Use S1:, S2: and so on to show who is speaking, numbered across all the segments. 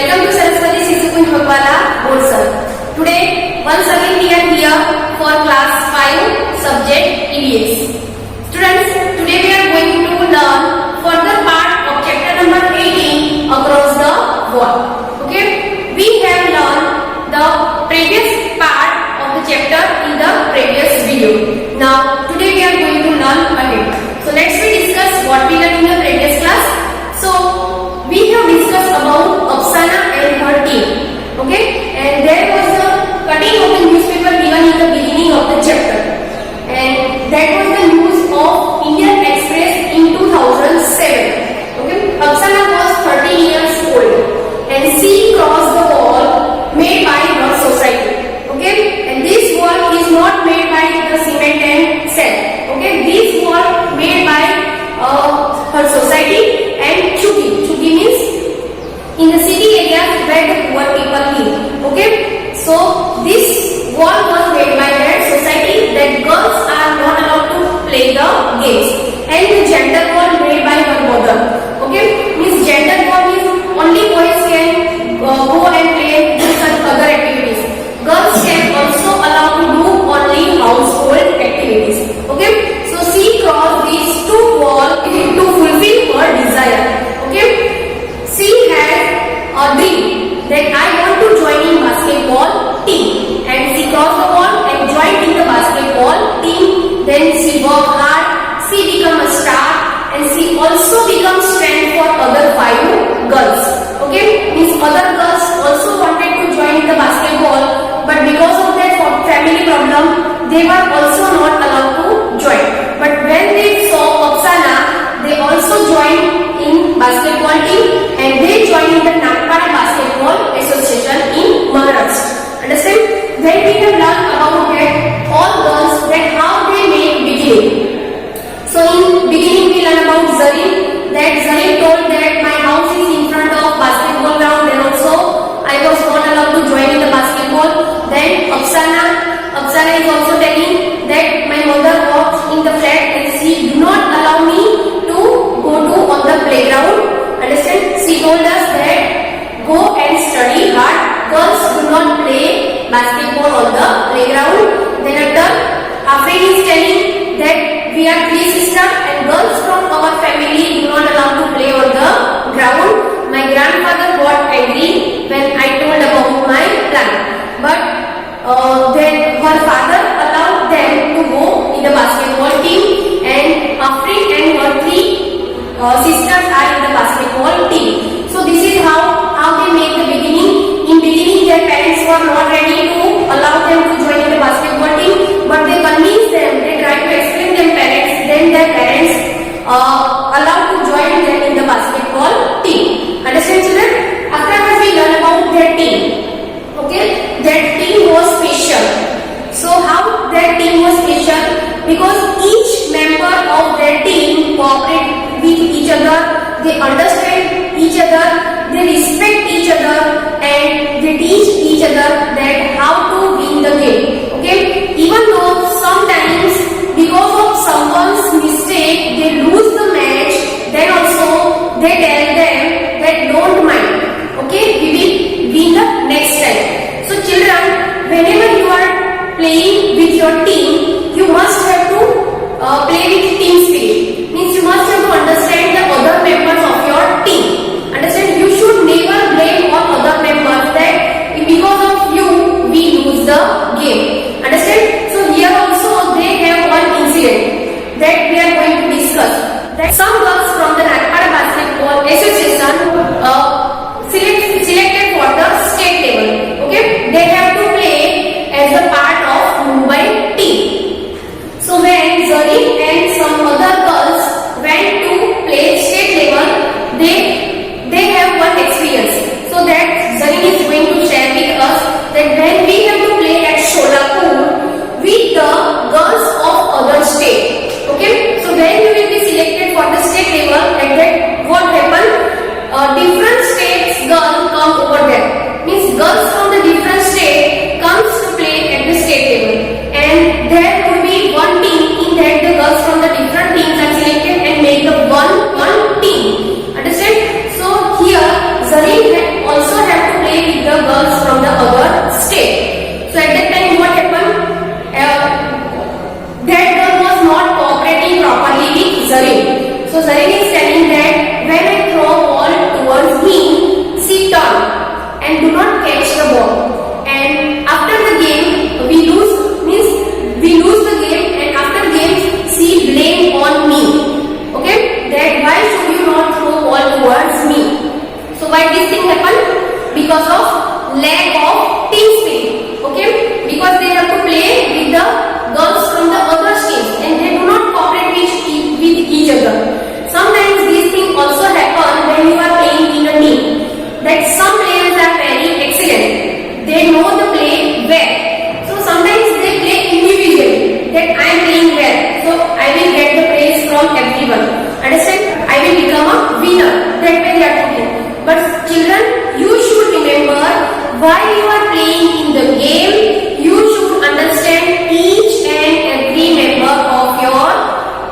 S1: Welcome to Saraswati Sishu Kunj Bhagwala Board Sir. Today, once again we are here for class 5 subject EVS. Students, today we are going to learn further part of chapter number 18 across the wall. Okay, we have learned the previous part of the chapter in the previous video. Now, today we are going to learn ahead. So let's discuss what we learned in the previous class. So we have discussed about Afsana and her team. Okay, and there was a cutting of the newspaper given in the beginning of the chapter, and that was the news of Indian Express in 2007. Okay, Afsana was 13 years old and she crossed the wall made by her society. Okay, and this wall is not made by the cement and sand. Okay, this wall made by her society and Chuki. Chuki means in the city areas where the poor people live. Okay, so this wall was made by that society that girls are not allowed to play the games, and the gender wall made by her mother. Okay, means gender wall is only boys can go and play do such other activities. Girls can also allowed to do only household activities. Okay, so she crossed these two walls to fulfill her desire. Okay, she had a dream that I want to join in basketball team, and she crossed the wall and joined in the basketball team. Then she worked hard, she became a star, and she also became strength for other 5 girls. Okay, means other girls also wanted to join in the basketball, but because of their family problem, they were also not allowed to join. But when they saw Afsana, they also joined in basketball team, and they joined in the Nagpara Basketball Association in Maharashtra. Understand? Then we have learned about that all girls that how they make beginning. So in beginning we learn about Zarin. That Zarin told that my house is in front of basketball ground, and also I was not allowed to join in the basketball. Then Afsana is also telling that my mother works in the flat and she do not allow me to go to on the playground. Understand? She told us that go and study hard. Girls do not play basketball on the playground. Then after, Afrin is telling that we are 3 sisters and girls from our family do not allow to play on the ground. My grandfather got angry when I told about my plan, but then her father allowed them to go in the basketball team, and Afrin and her 3 sisters are in the basketball team. So this is how they make the beginning. In beginning, their parents were not ready to allow them to join in the basketball team, but they convinced them. They tried to explain their parents. Then their parents allowed to join them in the basketball team. Understand, children? Afterwards, we learn about their team. Okay, that team was special. So how that team was special? Because each member of their team cooperate with each other, they understand each other, they respect each other, and they teach each other that how to win the game. Okay, even though sometimes because of someone's mistake they lose the match, then also they tell them that don't mind. Okay, we will win the next time. So children, whenever you are playing with your team, you must have to play with team spirit. Means you must have to understand the other members of your team. Understand? You should never blame on other members that because of you we lose the game. Understand? So here also they have one incident that we are going to discuss. That some girls from the Nagpara Basketball Association thing happen? Because of lack of team spirit. Okay, because they have to play with the girls from the other teams and they do not cooperate with each other. Sometimes these things also happen when you are playing in a team. That some players are very excellent. They know the play well. So sometimes they play individually. That I am playing well, so I will get the praise from everyone. Understand? I will become a winner. That way they are thinking. But children, you should remember while you are playing in the game, you should understand each and every member of your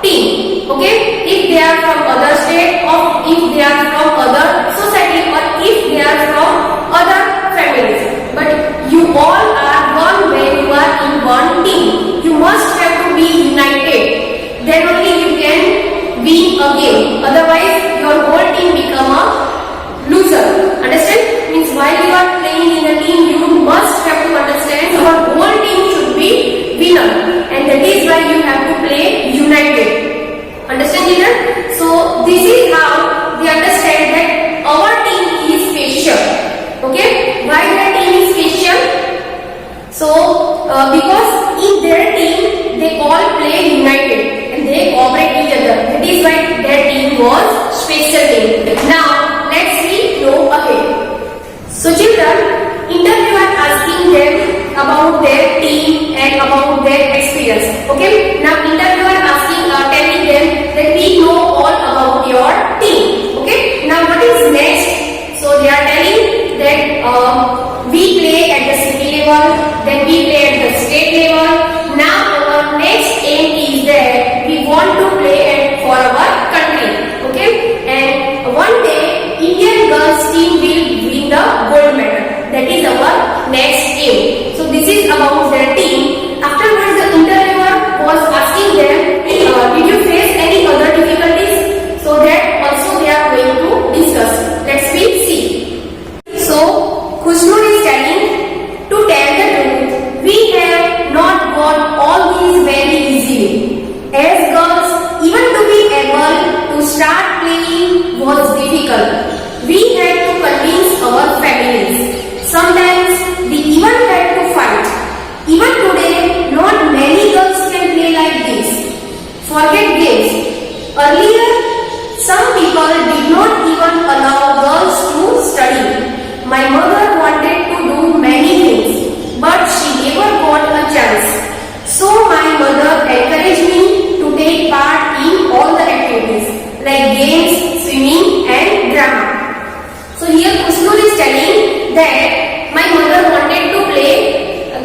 S1: team. Okay? If they are from other state or if they are from other society or if they are from other families. But you all are one when you are in one team. You must have to be united. Then only you can win a game. Otherwise, your whole team become a loser. Understand? Means while you are playing in a team, you must have to understand your whole team should be winner. And that is why you have to play united. Understand, children? So this is how they understand that our team is special. Okay? Why their team is special? So because in their team they all play united and they cooperate each other. That is why their team was special team. Now let's see go ahead. So children, interviewer asking them about their team and about their experience. Okay? Now interviewer asking telling them that we know all about your team. Okay? Now what is next? So they are telling that we play at the city level, then we play at the state level. Now our next aim is that we want to play for our country. Okay? And one day Indian girls team will win the gold medal. That is our next aim. So this is about their team. Afterwards the interviewer was asking them, did you face any other difficulties? So that also they are going to discuss. Let's see. So Khushnoor is telling, to tell the truth, we have not got all these very easily. As girls, even to be able to start playing was difficult. We had to convince our families. Sometimes we even had to fight. Even today, not many girls can play like this. Forget games. Earlier, some people did not even allow girls to study. My mother wanted to do many things, but she never got a chance. So my mother encouraged me to take part in all the activities like games, swimming and drama. So here Khushnoor is telling that my mother wanted to play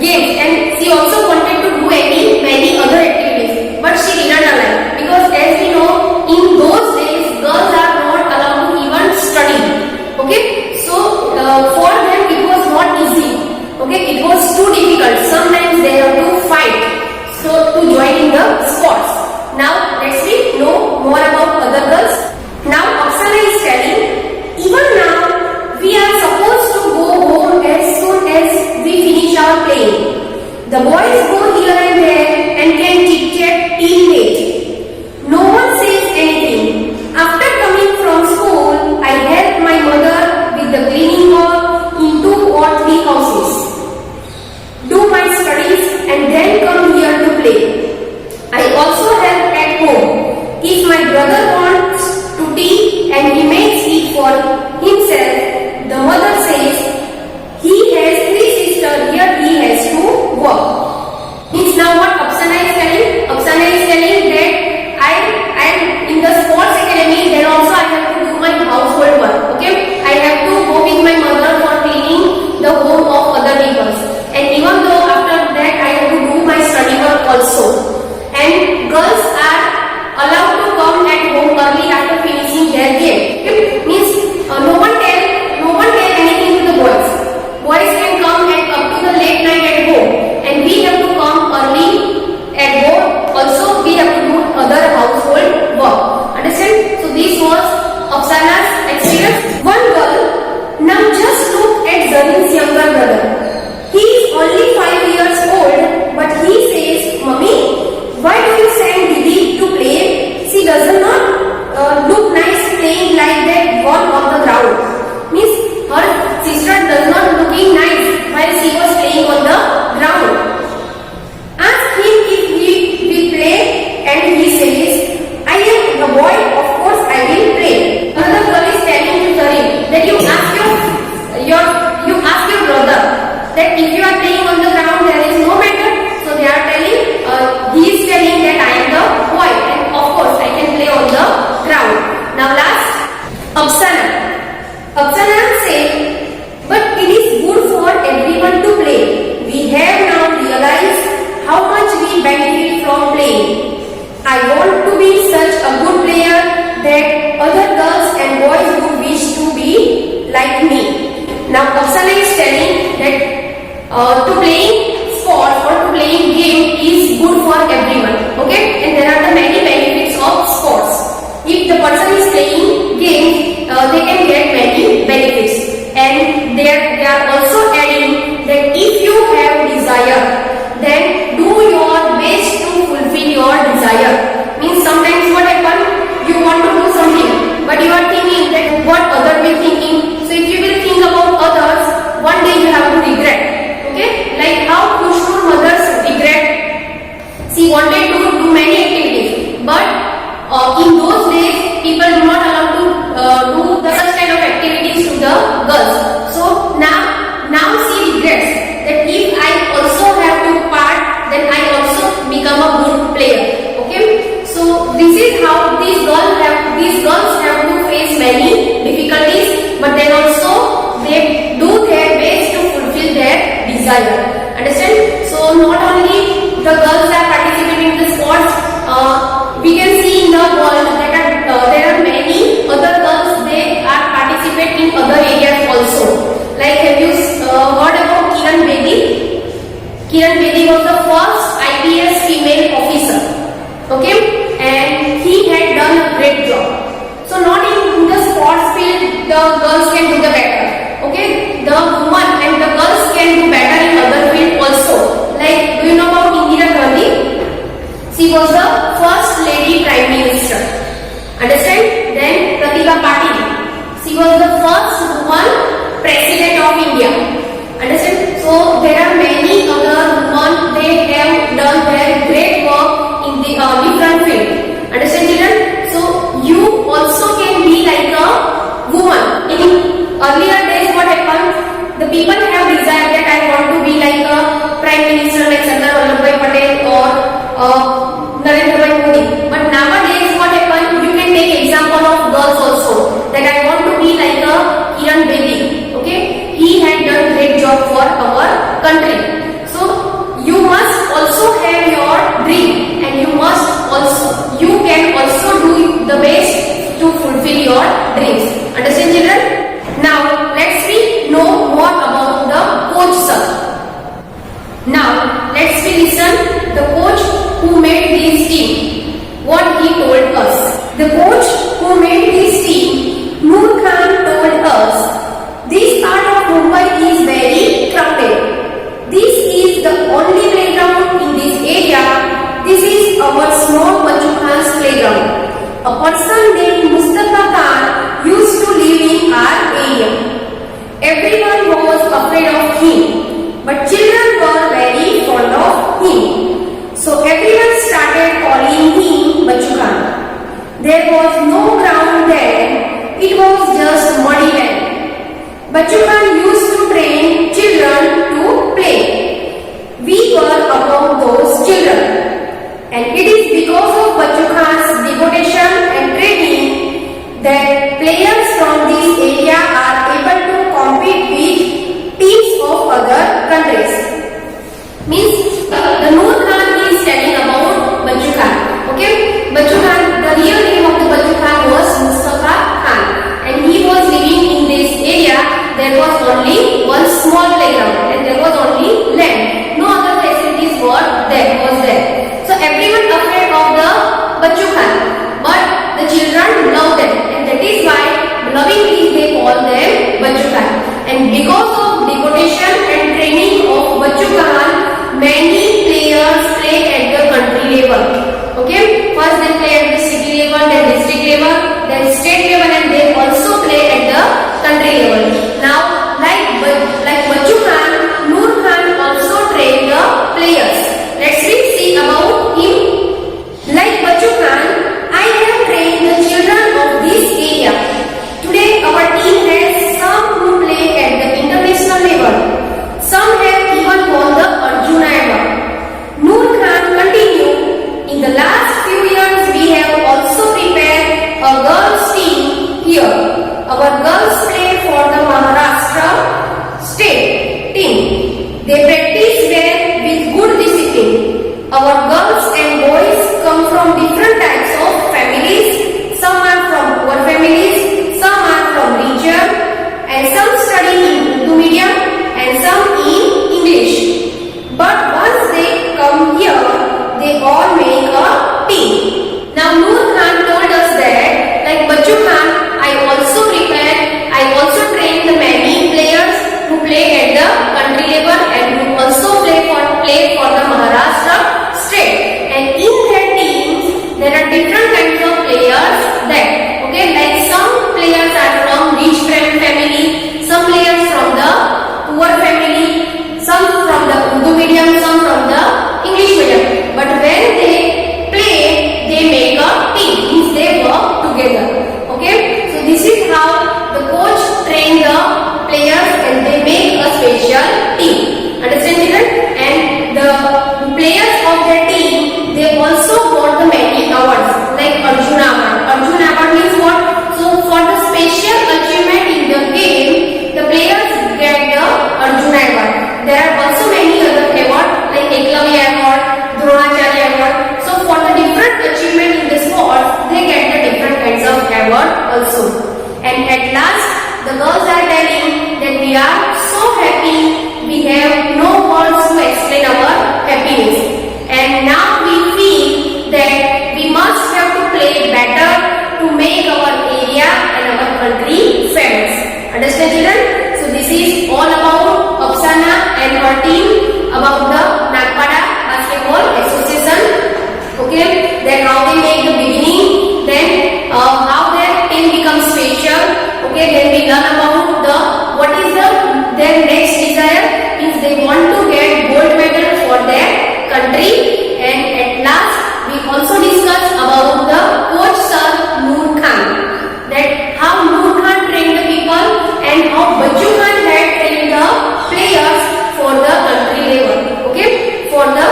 S1: games and she also wanted to do many other activities, but she didn't allow, because as we know, in those days girls are not allowed to even study. Okay, so for them it was not easy. Okay, it was too difficult. Sometimes they have to fight so to join in the sports. Now let's know more about other girls. Now Oksana is telling, even now we are supposed to go home as soon as we finish our playing. The boys go here and there and can chit-chat till late. No one says anything. After coming from school, I help my mother with the cleaning work in 2 or 3 houses. Do my studies and then come here to play. I also help at home. If my brother wants to tea and he makes it for himself, the mother says he has 3 sisters, here he has to work. that you ask your brother that if you are playing on the ground there is no matter. So they are telling, he is telling that I am the boy and of course I can play on the ground. Now last, Apsana. Apsana said, but it is good for everyone to play. We have now realized how much we benefit from playing. I want to be such a good player that other girls and boys would wish to be like me. Now Apsana is telling that to playing sport or to playing game is good for everyone. Okay, and there are the many benefits of sports. If the person is playing games, they can get many benefits. And they are also adding that if you have desire, then do your best to fulfill your desire. Means sometimes what happens, you want to do something, but you are thinking that what other will thinking. So if you will think about others, one day you have to regret. Okay, like how Kushnur mothers regret. She wanted to do many activities, but in those days people do not allow to do such kind of activities to the girls. So now she regrets that if I also have to part, then I also become a good player. Okay, so this is how these girls have to face many difficulties, but then also they do their best to fulfill their desire. Understand? So not only the girls are participating in the sports, we can see in the world that there are many other girls, they are participating in other areas also. Like have you heard about Kiran Bedi? Kiran Bedi was the first IPS female officer. Okay, and he had done a great job. So not in the sports field the girls can do the better. Okay, the woman and the girls can do better in other field also. Like do you know about Indira Gandhi? She was the first lady prime minister. Understand? Then Pratibha Patil. She was the first woman president of India. Understand? So there are many other women, they have done their great work in the different field. Understand children? So you also can be like a woman. In earlier days what happened? The people have desire that I want to be like a prime minister like Sardar Vallabhbhai Patel or Narendra Bhai Modi. But nowadays what happened? You can take example of girls also. That I want to be like a Kiran Bedi. Okay, he had done great job for our country. So you must also have your dream, and you can also do the best to fulfill your dreams. Understand children? Now let's know more about the coach sir. Now let's listen the coach who made this team. What he told us. The coach who made this team, Noor Khan, told us, this part of Mumbai is very crowded. This is the only playground in this area. This is our small Bachchu Khan's playground. A person named Mustafa Khan used to live in our area. Everyone was afraid of him, but children were very fond of him. So everyone started calling him Bachchu Khan. There was no ground there, it was just muddy land. Bachchu Khan used to train children to play. We were among those children. And it is because of Bachchu Khan's devotion and training that players from this area are able to compete with teams of other countries. Means the Noor Khan is telling about Bachchu Khan. Okay, Bachchu Khan, the real name of the Bachchu Khan was Mustafa Khan, and he was living in this area. There was only one small playground, and there was only land. No other facilities were there. So everyone afraid of the Bachchu Khan, but the children love them, and that is why lovingly they call them Bachchu Khan. And because of devotion and training of Bachchu Khan, many players play at the country level. Okay, first they play at the city level, then district level, then state level, and they also play at the country level. Now, like Bachchu Khan, Noor Khan also trained the players. Let's see about him. Like Bachchu Khan, I have trained the children of this area. Today, our team has we are so happy. We have no words to explain our happiness. And now we feel that we must have to play better to make our area and our country famous. Understand, children? So this is all about Apsana and her team about the Nagpada Basketball Association. Okay, then how they make the beginning, then how their team becomes special. Okay, then we learn about the what is their next desire if they want to get gold medal for their country. And at last we also discuss about the coach Sir Noor Khan, that how Noor Khan trained the people and how Bachchu Khan had trained the players for the country level. Okay, for the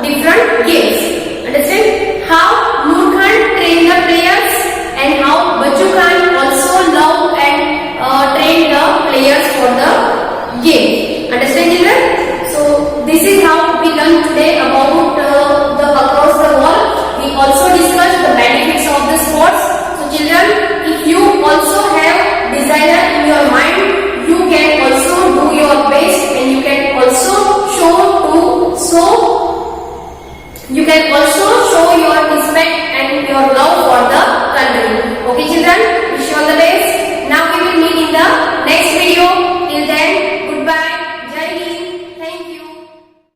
S1: different games. Understand how Noor Khan trained the players and how Bachchu Khan also loved and trained the players for the game. Understand, children? So this is how we learn today about the across the wall. We also discussed the benefits of the sports. So children, if you also have desire